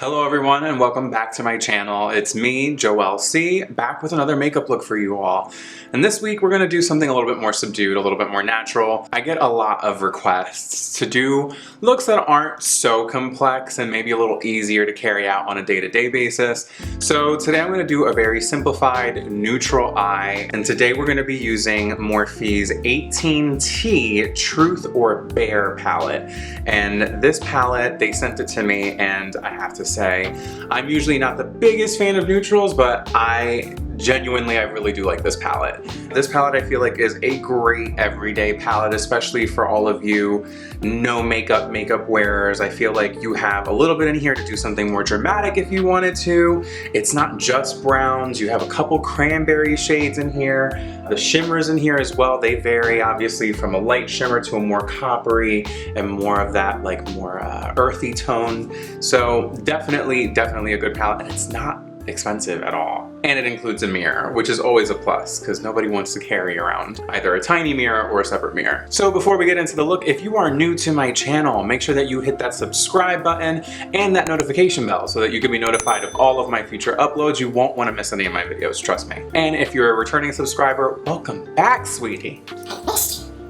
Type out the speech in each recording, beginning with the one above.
Hello everyone and welcome back to my channel. It's me, Joel C, back with another makeup look for you all. And this week we're going to do something a little bit more subdued, a little bit more natural. I get a lot of requests to do looks that aren't so complex and maybe a little easier to carry out on a day-to-day basis. So today I'm going to do a very simplified neutral eye, and today we're going to be using Morphe's 18T Truth or Bare palette. And this palette, they sent it to me, and I have to say, I'm usually not the biggest fan of neutrals, but I really do like this palette. This palette I feel like is a great everyday palette, especially for all of you no makeup wearers. I feel like you have a little bit in here to do something more dramatic if you wanted to. It's not just browns, you have a couple cranberry shades in here. The shimmers in here as well, they vary obviously from a light shimmer to a more coppery and more of that like more earthy tone. So definitely a good palette, and it's not expensive at all. And it includes a mirror, which is always a plus because nobody wants to carry around either a tiny mirror or a separate mirror. So before we get into the look, if you are new to my channel, make sure that you hit that subscribe button and that notification bell so that you can be notified of all of my future uploads. You won't want to miss any of my videos, trust me. And if you're a returning subscriber, welcome back, sweetie.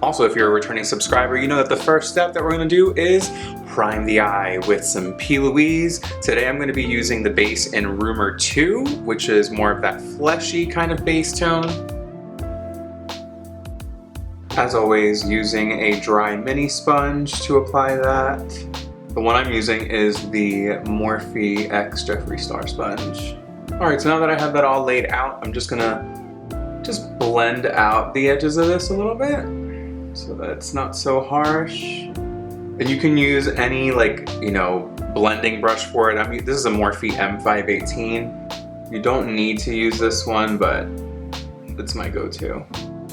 Also, if you're a returning subscriber, you know that the first step that we're going to do is prime the eye with some Louise. Today I'm going to be using the base in Rumour 2, which is more of that fleshy kind of base tone. As always, using a dry mini sponge to apply that. The one I'm using is the Morphe X Jeffree Star sponge. Alright, so now that I have that all laid out, I'm just gonna blend out the edges of this a little bit so that it's not so harsh. And you can use any blending brush for it. I mean, this is a Morphe M518. You don't need to use this one, but it's my go-to.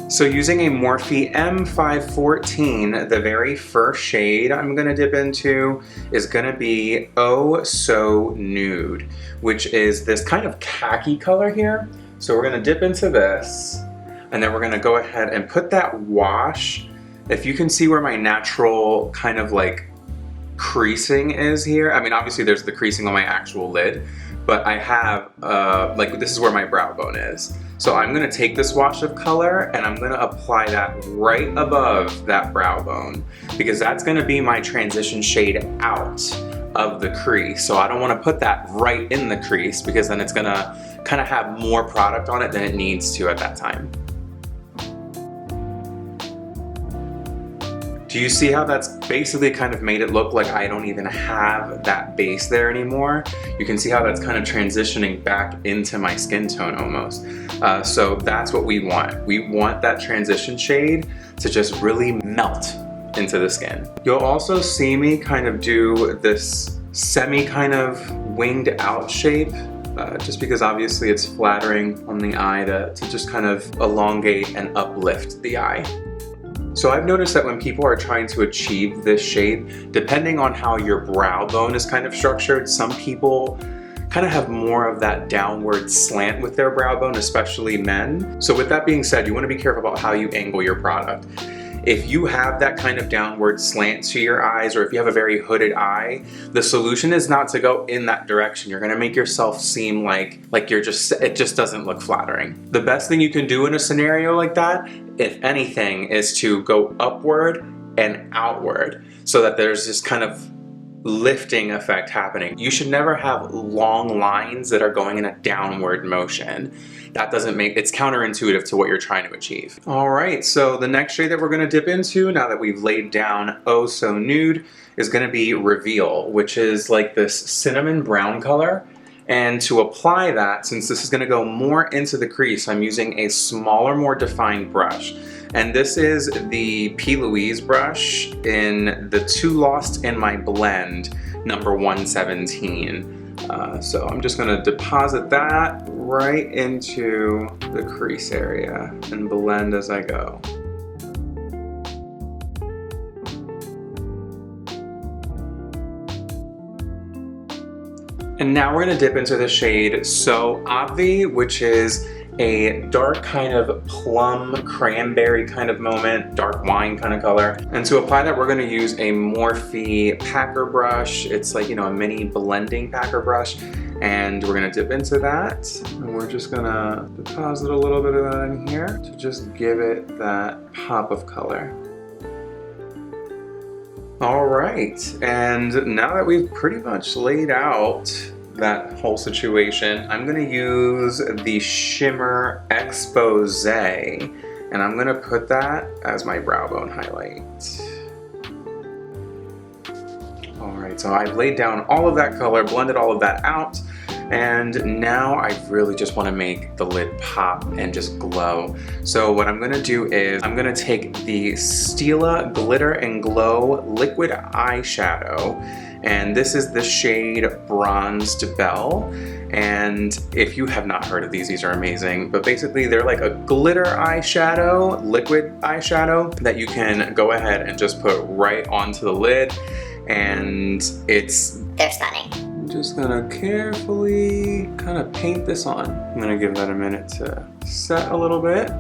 So using a Morphe M514, the very first shade I'm gonna dip into is gonna be Oh So Nude, which is this kind of khaki color here. So we're gonna dip into this, and then we're gonna go ahead and put that wash. If you can see where my natural kind of like creasing is here, I mean obviously there's the creasing on my actual lid, but I have this is where my brow bone is. So I'm gonna take this wash of color and I'm gonna apply that right above that brow bone because that's gonna be my transition shade out of the crease. So I don't wanna put that right in the crease because then it's gonna kind of have more product on it than it needs to at that time. Do you see how that's basically kind of made it look like I don't even have that base there anymore? You can see how that's kind of transitioning back into my skin tone almost. So that's what we want. We want that transition shade to just really melt into the skin. You'll also see me kind of do this semi kind of winged out shape. Just because obviously it's flattering on the eye to just kind of elongate and uplift the eye. So I've noticed that when people are trying to achieve this shape, depending on how your brow bone is kind of structured, some people kind of have more of that downward slant with their brow bone, especially men. So with that being said, you want to be careful about how you angle your product. If you have that kind of downward slant to your eyes, or if you have a very hooded eye, the solution is not to go in that direction. You're gonna make yourself seem like it just doesn't look flattering. The best thing you can do in a scenario like that, if anything, is to go upward and outward so that there's this kind of lifting effect happening. You should never have long lines that are going in a downward motion. That doesn't it's counterintuitive to what you're trying to achieve. All right, so the next shade that we're gonna dip into now that we've laid down Oh So Nude is gonna be Reveal, which is like this cinnamon brown color. And to apply that, since this is gonna go more into the crease, I'm using a smaller, more defined brush. And this is the Louise brush in the Too Lost in My Blend, number 117. So I'm just gonna deposit that right into the crease area and blend as I go. And now we're gonna dip into the shade So Obvi, which is a dark kind of plum cranberry kind of moment, dark wine kind of color. And to apply that, we're gonna use a Morphe packer brush. It's like, you know, a mini blending packer brush. And we're gonna dip into that. And we're just gonna deposit a little bit of that in here to just give it that pop of color. All right, and now that we've pretty much laid out that whole situation, I'm gonna use the Shimmer Expose, and I'm gonna put that as my brow bone highlight. All right, so I've laid down all of that color, blended all of that out, and now I really just wanna make the lid pop and just glow. So what I'm gonna do is I'm gonna take the Stila Glitter and Glow Liquid Eyeshadow, and this is the shade Bronzed Belle. And if you have not heard of these are amazing, but basically they're like a glitter eyeshadow, liquid eyeshadow that you can go ahead and just put right onto the lid, and they're stunning. I'm just gonna carefully kind of paint this on. I'm gonna give that a minute to set a little bit.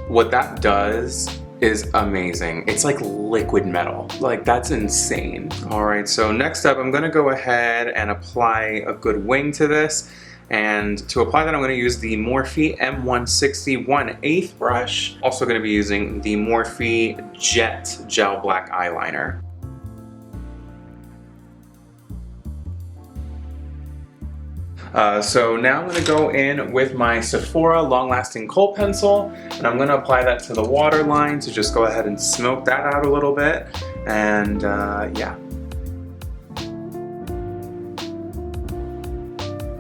What that does is amazing. It's like liquid metal. Like, that's insane. All right, so next up, I'm gonna go ahead and apply a good wing to this. And to apply that, I'm gonna use the Morphe M160 1/8 brush. Also gonna be using the Morphe Jet Gel Black Eyeliner. So now I'm going to go in with my Sephora Long Lasting Kohl Pencil, and I'm going to apply that to the waterline to just go ahead and smoke that out a little bit, and yeah.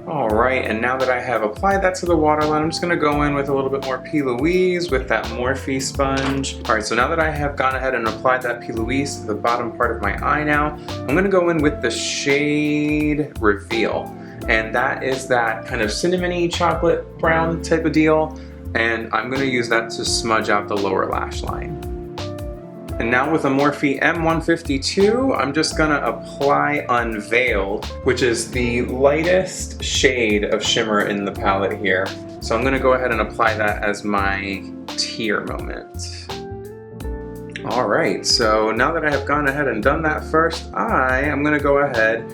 Alright, and now that I have applied that to the waterline, I'm just going to go in with a little bit more P. Louise with that Morphe sponge. Alright, so now that I have gone ahead and applied that P. Louise to the bottom part of my eye now, I'm going to go in with the shade Reveal. And that is that kind of cinnamony chocolate brown type of deal. And I'm gonna use that to smudge out the lower lash line. And now with a Morphe M152, I'm just gonna apply Unveiled, which is the lightest shade of shimmer in the palette here. So I'm gonna go ahead and apply that as my tear moment. All right, so now that I have gone ahead and done that first eye, I'm gonna go ahead,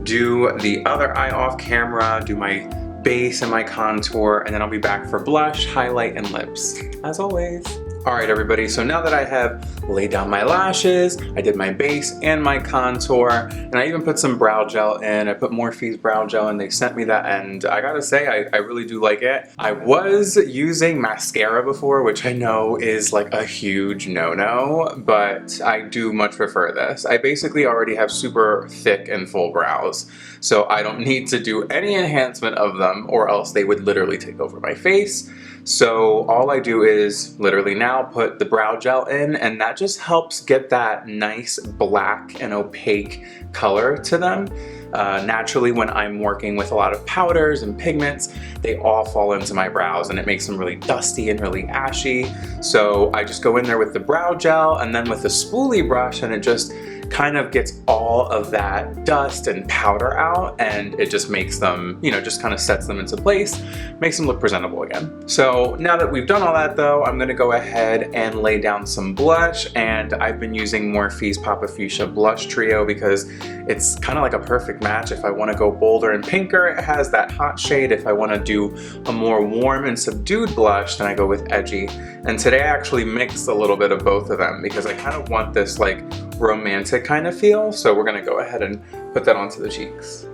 do the other eye off camera, do my base and my contour, and then I'll be back for blush, highlight, and lips, as always. All right, everybody, so now that I have laid down my lashes, I did my base and my contour, and I even put some brow gel in. I put Morphe's brow gel and they sent me that, and I gotta say, I really do like it. I was using mascara before, which I know is like a huge no-no, but I do much prefer this. I basically already have super thick and full brows, so I don't need to do any enhancement of them, or else they would literally take over my face. So all I do is literally now put the brow gel in, and that just helps get that nice black and opaque color to them. Naturally, when I'm working with a lot of powders and pigments, they all fall into my brows and it makes them really dusty and really ashy. So I just go in there with the brow gel and then with the spoolie brush, and it just kind of gets all of that dust and powder out, and it just makes them, you know, just kind of sets them into place, makes them look presentable again. So now that we've done all that though, I'm gonna go ahead and lay down some blush, and I've been using Morphe's Papa Fuchsia Blush Trio because it's kind of like a perfect match. If I want to go bolder and pinker, it has that hot shade. If I want to do a more warm and subdued blush, then I go with edgy. And today I actually mixed a little bit of both of them because I kind of want this like romantic kind of feel. So we're going to go ahead and put that onto the cheeks.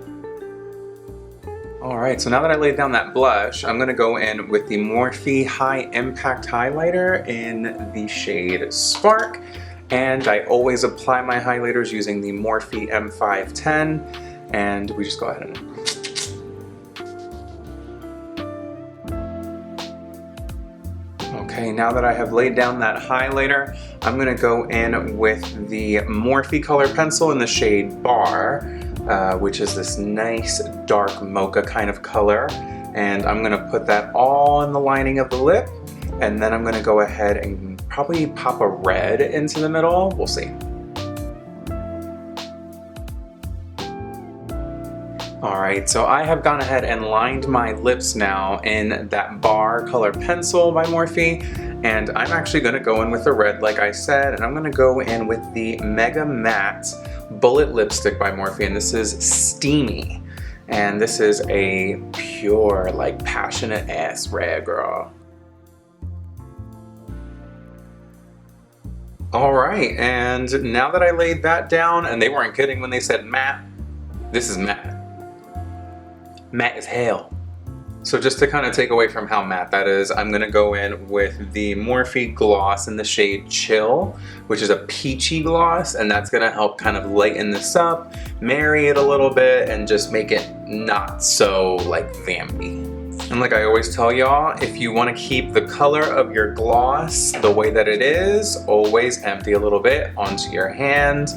Alright, so now that I laid down that blush, I'm going to go in with the Morphe High Impact Highlighter in the shade Spark. And I always apply my highlighters using the Morphe M510, and we just go ahead and... Okay, now that I have laid down that highlighter, I'm going to go in with the Morphe color pencil in the shade Bar, which is this nice dark mocha kind of color. And I'm going to put that all in the lining of the lip, and then I'm going to go ahead and probably pop a red into the middle. We'll see. Alright, so I have gone ahead and lined my lips now in that Bar Color Pencil by Morphe, and I'm actually going to go in with the red like I said, and I'm going to go in with the Mega Matte Bullet Lipstick by Morphe, and this is Steamy. And this is a pure, like, passionate ass red, girl. Alright, and now that I laid that down, and they weren't kidding when they said matte, this is matte. Matte as hell. So just to kind of take away from how matte that is, I'm going to go in with the Morphe gloss in the shade Chill, which is a peachy gloss, and that's going to help kind of lighten this up, marry it a little bit, and just make it not so like vampy. And like I always tell y'all, if you want to keep the color of your gloss the way that it is, always empty a little bit onto your hand.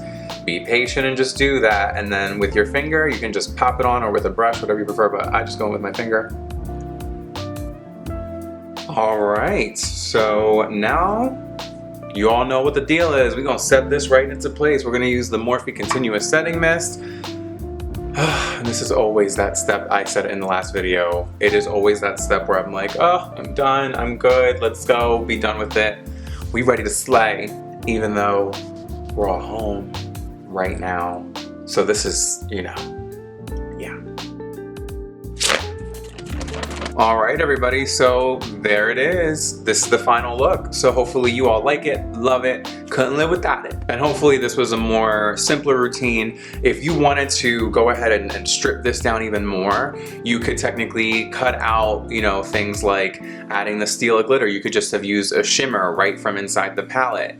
Be patient and just do that, and then with your finger you can just pop it on, or with a brush, whatever you prefer, but I just go in with my finger. Alright, so now you all know what the deal is. We're going to set this right into place. We're going to use the Morphe Continuous Setting Mist. And this is always that step I said in the last video. It is always that step where I'm like, oh, I'm done, I'm good, let's go, be done with it. We ready to slay, even though we're all home right now. So this is, you know, yeah. All right, everybody, so there it is. This is the final look. So hopefully you all like it, love it, couldn't live without it. And hopefully this was a more simpler routine. If you wanted to go ahead and strip this down even more, you could technically cut out, you know, things like adding the Stila glitter. You could just have used a shimmer right from inside the palette.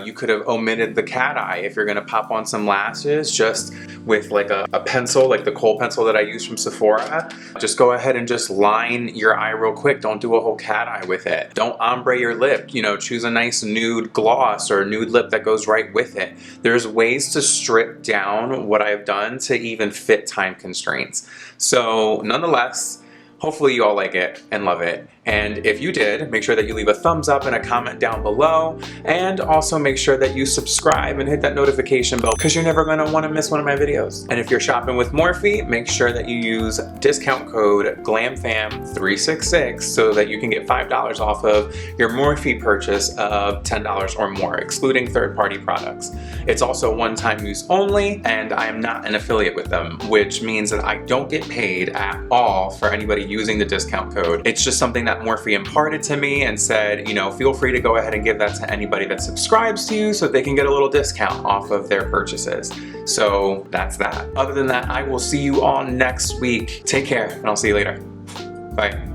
You could have omitted the cat eye if you're gonna pop on some lashes, just with like a pencil, like the kohl pencil that I use from Sephora. Just go ahead and just line your eye real quick. Don't do a whole cat eye with it. Don't ombre your lip. You know, choose a nice nude gloss or a nude lip that goes right with it. There's ways to strip down what I've done to even fit time constraints. So nonetheless, hopefully you all like it and love it. And if you did, make sure that you leave a thumbs up and a comment down below. And also make sure that you subscribe and hit that notification bell, because you're never gonna wanna miss one of my videos. And if you're shopping with Morphe, make sure that you use discount code GLAMFAM366 so that you can get $5 off of your Morphe purchase of $10 or more, excluding third-party products. It's also one-time use only, and I am not an affiliate with them, which means that I don't get paid at all for anybody using the discount code. It's just something that Morphe imparted to me and said, you know, feel free to go ahead and give that to anybody that subscribes to you so they can get a little discount off of their purchases. So that's that. Other than that, I will see you all next week. Take care, and I'll see you later. Bye.